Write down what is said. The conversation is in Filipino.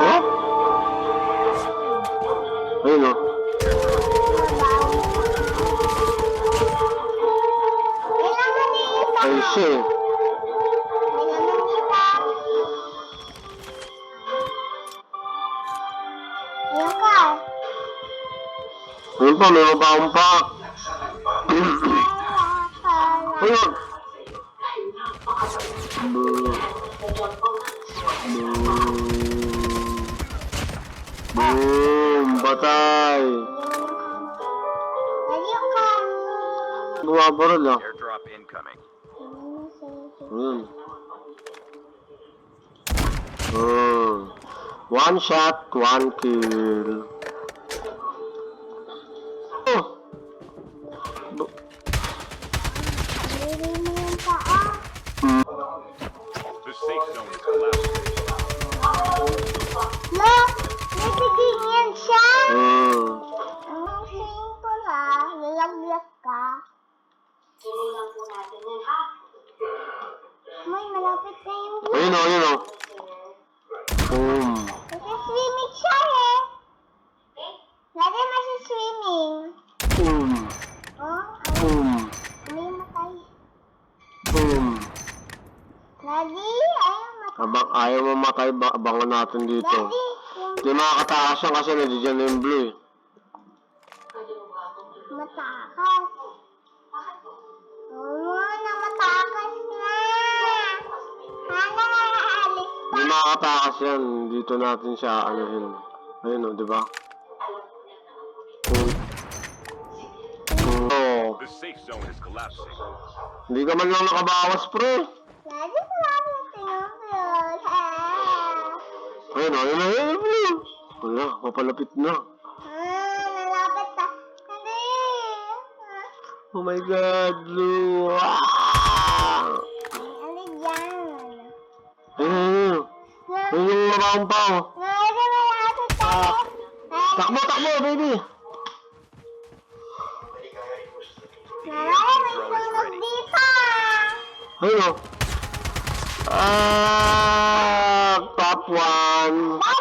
Eh? Ayun o. Ay siya eh. Ayun pa, may mabaong pa. Ayun. Boom! Patay! Bumabarol ah. Airdrop incoming. Ayun. One shot, one kill. Oh! The safe zone is collapsing. May malapit na yung view. Ayun o, ayun o. Boom. Nasa-swimming siya eh. Lagi nasa-swimming. Boom. Oh, Boom. may matay. Boom. Lagi, ayaw matay. Ayaw mamatay, abangan natin dito. Lagi, Hindi makakatakas yan kasi nandiyan na yung blue eh. matakas. Oo, na matakas na. Sana aalis pa. Hindi makakatakas yan. Dito natin siya anuhin. Ayun o, di ba? Oh. The safe zone is collapsing. Hindi ka man lang nakabawas, pre. Lagi ko lang yung tinupilot. Ayun o, ayun o, ayun o, blue. Wala, papalapit na. Nalapit na. Hindi. Oh my God, blue. Ah! Ano dyan? Ayun, ayun yung mabaong pa oh. Lagi malapit tayo. Takbo, takbo, baby. Nalala, may sunog dito. Ayun o. Top 1.